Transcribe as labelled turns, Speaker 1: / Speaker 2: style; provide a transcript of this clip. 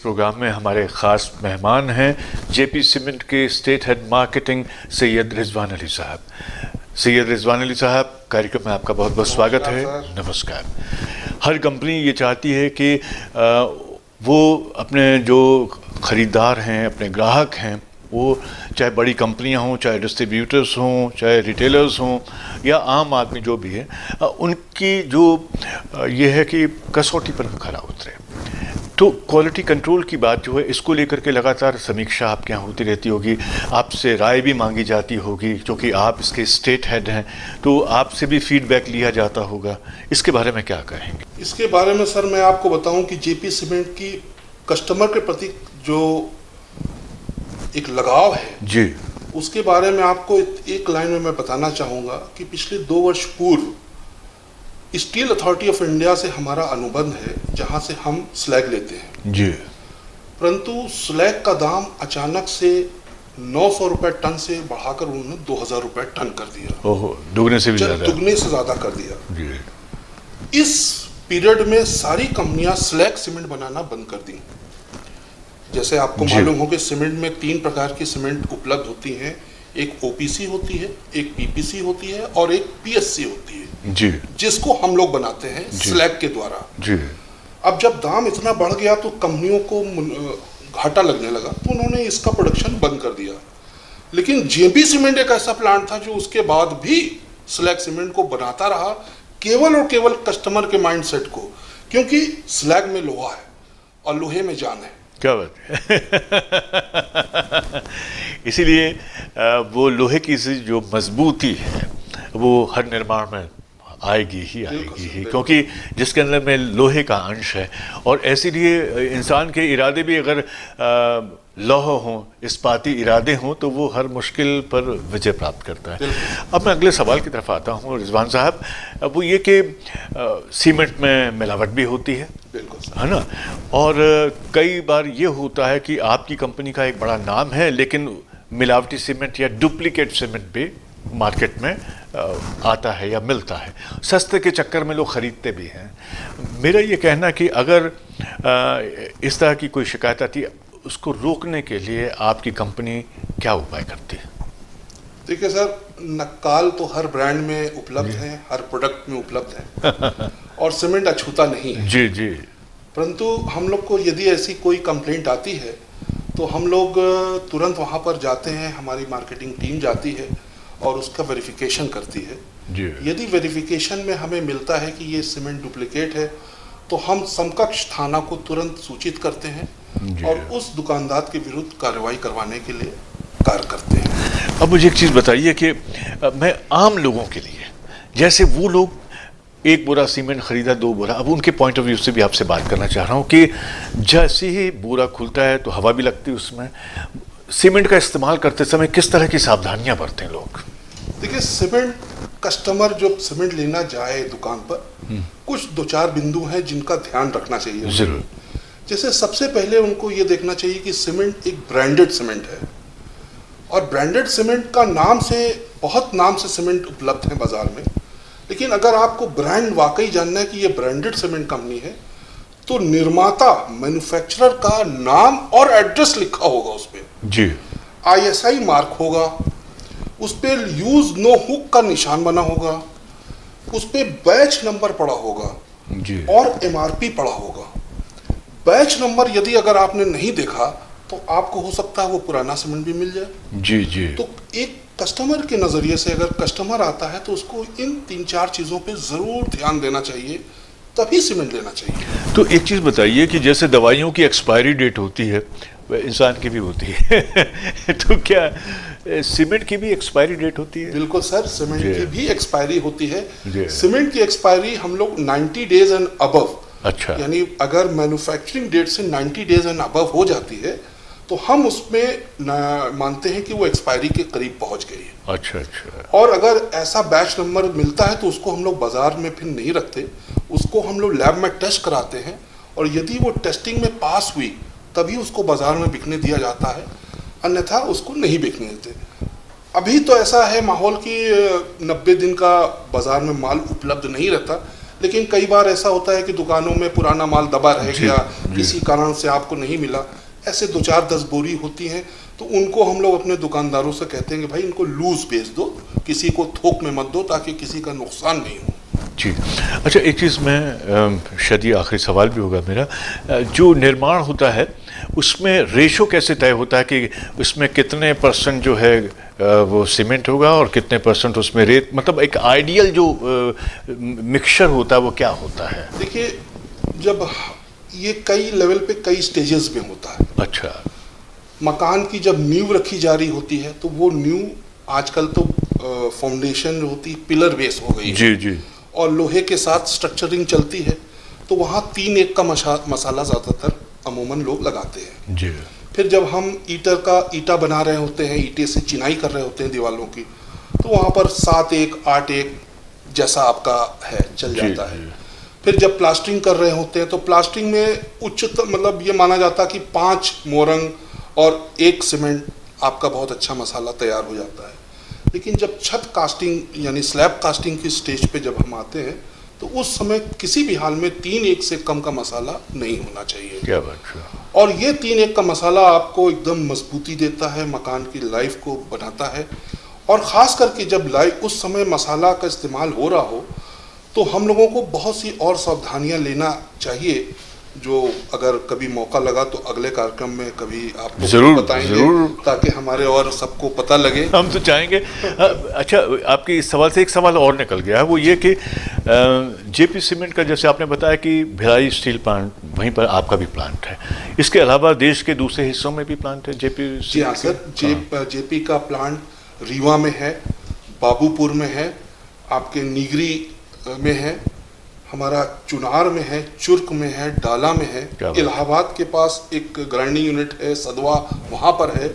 Speaker 1: Programme में हमारे ख़ास मेहमान हैं जेपी सीमेंट के state head marketing Syed Rizwan Ali साहब। सैयद रिजवान अली साहब, कार्यक्रम में आपका बहुत बहुत स्वागत है। नमस्कार। हर कंपनी ये चाहती है कि वो अपने जो ख़रीदार हैं, अपने ग्राहक हैं, वो चाहे बड़ी कंपनियां हों, चाहे डिस्ट्रीब्यूटर्स हों, चाहे रिटेलर्स हों या आम आदमी जो भी है, उनकी जो ये है कि कसौटी पर खरा उतरे। तो क्वालिटी कंट्रोल की बात जो है, इसको लेकर के लगातार समीक्षा आपके यहाँ होती रहती होगी, आपसे राय भी मांगी जाती होगी, क्योंकि आप इसके स्टेट हेड हैं, तो आपसे भी फीडबैक लिया जाता होगा। इसके बारे में क्या कहेंगे?
Speaker 2: इसके बारे में सर मैं आपको बताऊं कि जेपी सीमेंट की कस्टमर के प्रति जो एक लगाव है
Speaker 1: जी,
Speaker 2: उसके बारे में आपको एक लाइन में मैं बताना चाहूँगा कि पिछले 2 वर्ष पूर्व स्टील अथॉरिटी ऑफ इंडिया से हमारा अनुबंध है, जहाँ से हम स्लैग लेते हैं
Speaker 1: जी।
Speaker 2: परंतु स्लैग का दाम अचानक से 900 रुपये टन से बढ़ाकर उन्होंने 2000 रुपये टन कर दिया।
Speaker 1: ओहो, दुगने से भी ज़्यादा।
Speaker 2: दुगने से ज़्यादा कर दिया
Speaker 1: जी।
Speaker 2: इस पीरियड में सारी कंपनियां स्लैग सीमेंट बनाना बंद कर दी। जैसे आपको मालूम हो कि सीमेंट में 3 प्रकार की सीमेंट उपलब्ध होती हैं, एक ओपीसी होती है, एक पीपीसी होती है और एक पीएससी होती है
Speaker 1: जी,
Speaker 2: जिसको हम लोग बनाते हैं स्लैग के द्वारा
Speaker 1: जी।
Speaker 2: अब जब दाम इतना बढ़ गया तो कंपनियों को घाटा लगने लगा, तो उन्होंने इसका प्रोडक्शन बंद कर दिया। लेकिन जेपी सीमेंट एक ऐसा प्लांट था जो उसके बाद भी स्लैग सीमेंट को बनाता रहा, केवल और केवल कस्टमर के माइंडसेट को, क्योंकि स्लैग में लोहा है और लोहे में जान है।
Speaker 1: क्या बात है। इसीलिए वो लोहे की जो मजबूती है वो हर निर्माण में आएगी ही, क्योंकि जिसके अंदर में लोहे का अंश है। और इसीलिए इंसान के इरादे भी अगर लौह हों, इस्पाती इरादे हों, तो वो हर मुश्किल पर विजय प्राप्त करता है। अब मैं अगले सवाल की तरफ आता हूँ रिजवान साहब, वो ये कि सीमेंट में मिलावट भी होती है, है ना? और कई बार ये होता है कि आपकी कंपनी का एक बड़ा नाम है, लेकिन मिलावटी सीमेंट या डुप्लीकेट सीमेंट भी मार्केट में आता है या मिलता है। सस्ते के चक्कर में लोग ख़रीदते भी हैं। मेरा ये कहना कि अगर इस तरह की कोई शिकायत आती है, उसको रोकने के लिए आपकी कंपनी क्या उपाय करती है?
Speaker 2: देखिए सर, नक्काल तो हर ब्रांड में उपलब्ध है, हर प्रोडक्ट में उपलब्ध है और सीमेंट अछूता नहीं है।
Speaker 1: जी जी।
Speaker 2: परंतु हम लोग को यदि ऐसी कोई कंप्लेंट आती है तो हम लोग तुरंत वहाँ पर जाते हैं, हमारी मार्केटिंग टीम जाती है और उसका वेरिफिकेशन करती है
Speaker 1: जी।
Speaker 2: यदि वेरिफिकेशन में हमें मिलता है कि ये सीमेंट डुप्लीकेट है तो हम समकक्ष थाना को तुरंत सूचित करते हैं और उस दुकानदार के विरुद्ध कार्रवाई करवाने के लिए कार्य करते हैं।
Speaker 1: अब मुझे एक चीज़ बताइए कि मैं आम लोगों के लिए, जैसे वो लोग 1 बोरा सीमेंट खरीदा, 2 बोरा, अब उनके पॉइंट ऑफ व्यू से भी आपसे बात करना चाह रहा हूँ कि जैसे ही बोरा खुलता है तो हवा भी लगती है उसमें, सीमेंट का इस्तेमाल करते समय किस तरह की सावधानियां बरतें लोग?
Speaker 2: देखिए, सीमेंट कस्टमर जो सीमेंट लेना जाए दुकान पर, कुछ 2-4 बिंदु हैं जिनका ध्यान रखना चाहिए
Speaker 1: जरूर।
Speaker 2: जैसे सबसे पहले उनको ये देखना चाहिए कि सीमेंट एक ब्रांडेड सीमेंट है और ब्रांडेड सीमेंट का नाम से, बहुत नाम से सीमेंट उपलब्ध है बाजार में, लेकिन अगर आपको ब्रांड वाकई जानना है कि ये ब्रांडेड सीमेंट कंपनी है तो निर्माता, मैन्युफैक्चरर का नाम और एड्रेस लिखा होगा उस पर
Speaker 1: जी।
Speaker 2: ISI मार्क होगा, उस पर यूज नो हुक का निशान बना होगा, उस पर बैच नंबर पड़ा होगा
Speaker 1: जी।
Speaker 2: और MRP पड़ा होगा। बैच नंबर यदि अगर आपने नहीं देखा तो आपको हो सकता है वो पुराना सीमेंट भी मिल जाए।
Speaker 1: जी जी।
Speaker 2: तो एक कस्टमर के नज़रिए से अगर कस्टमर आता है तो उसको इन 3-4 चीज़ों पे ज़रूर ध्यान देना चाहिए, तभी सीमेंट लेना चाहिए।
Speaker 1: तो एक चीज़ बताइए कि जैसे दवाइयों की एक्सपायरी डेट होती है, वह इंसान की भी होती है तो क्या सीमेंट की भी एक्सपायरी डेट होती है?
Speaker 2: बिल्कुल सर, सीमेंट की भी एक्सपायरी होती है।
Speaker 1: जी।
Speaker 2: सीमेंट की एक्सपायरी हम लोग 90 डेज एंड अबव,
Speaker 1: अच्छा,
Speaker 2: यानी अगर मैन्युफैक्चरिंग डेट से 90 डेज एंड अबव हो जाती है तो हम उसमें मानते हैं कि वो एक्सपायरी के करीब पहुंच गई है।
Speaker 1: अच्छा अच्छा।
Speaker 2: और अगर ऐसा बैच नंबर मिलता है तो उसको हम लोग बाजार में फिर नहीं रखते, उसको हम लोग लैब में टेस्ट कराते हैं और यदि वो टेस्टिंग में पास हुई तभी उसको बाजार में बिकने दिया जाता है, अन्यथा उसको नहीं बिकने देते। अभी तो ऐसा है माहौल कि 90 दिन का बाजार में माल उपलब्ध नहीं रहता, लेकिन कई बार ऐसा होता है कि दुकानों में पुराना माल दबा रह गया, किसी कारण से आपको नहीं मिला, ऐसे 2-4-10 बोरी होती हैं, तो उनको हम लोग अपने दुकानदारों से कहते हैं कि भाई इनको लूज बेच दो, किसी को थोक में मत दो, ताकि किसी का नुकसान नहीं हो।
Speaker 1: जी। अच्छा, एक चीज़ मैं शायद ये आखिरी सवाल भी होगा मेरा, जो निर्माण होता है उसमें रेशो कैसे तय होता है कि उसमें कितने % जो है वो सीमेंट होगा और कितने % उसमें रेत, मतलब एक आइडियल जो मिक्सचर होता है वो क्या होता है?
Speaker 2: देखिए, जब ये कई लेवल पे कई स्टेजेस में होता है।
Speaker 1: अच्छा।
Speaker 2: मकान की जब नींव रखी जा रही होती है तो वो नींव आजकल तो फाउंडेशन होती पिलर बेस हो गई है,
Speaker 1: जी जी,
Speaker 2: और लोहे के साथ स्ट्रक्चरिंग चलती है, तो वहाँ 3-1 का मसाला ज़्यादातर अमूमन लोग लगाते हैं।
Speaker 1: जी।
Speaker 2: फिर जब हम ईटा बना रहे होते हैं, ईंटे से चिनाई कर रहे होते हैं दीवारों की, तो वहाँ पर 7-1, 8-1 जैसा आपका है चल जाता है। फिर जब प्लास्टरिंग कर रहे होते हैं तो प्लास्टरिंग में उच्चतम मतलब ये माना जाता है कि 5 मोरंग और 1 सीमेंट आपका बहुत अच्छा मसाला तैयार हो जाता है। लेकिन जब छत कास्टिंग यानी स्लैब कास्टिंग की स्टेज पे जब हम आते हैं तो उस समय किसी भी हाल में 3-1 से कम का मसाला नहीं होना चाहिए।
Speaker 1: क्या बात है।
Speaker 2: और ये 3-1 का मसाला आपको एकदम मजबूती देता है, मकान की लाइफ को बनाता है। और ख़ास करके जब उस समय मसाला का इस्तेमाल हो रहा हो तो हम लोगों को बहुत सी और सावधानियां लेना चाहिए, जो अगर कभी मौका लगा तो अगले कार्यक्रम में कभी आपको
Speaker 1: जरूर
Speaker 2: बताएंगे,
Speaker 1: जरूर,
Speaker 2: ताकि हमारे और सबको पता लगे।
Speaker 1: हम तो चाहेंगे। अच्छा, आपके इस सवाल से एक सवाल और निकल गया है, वो ये कि जेपी सीमेंट का, जैसे आपने बताया कि भिलाई स्टील प्लांट, वहीं पर आपका भी प्लांट है, इसके अलावा देश के दूसरे हिस्सों में भी प्लांट है जेपी?
Speaker 2: जी हाँ सर, जेपी का प्लांट रीवा में है, बाबूपुर में है, आपके निगरी में है, हमारा चुनार में है, चुर्क में है, डाला में है, इलाहाबाद के पास एक ग्राइंडिंग यूनिट है, सदवा, वहाँ पर है।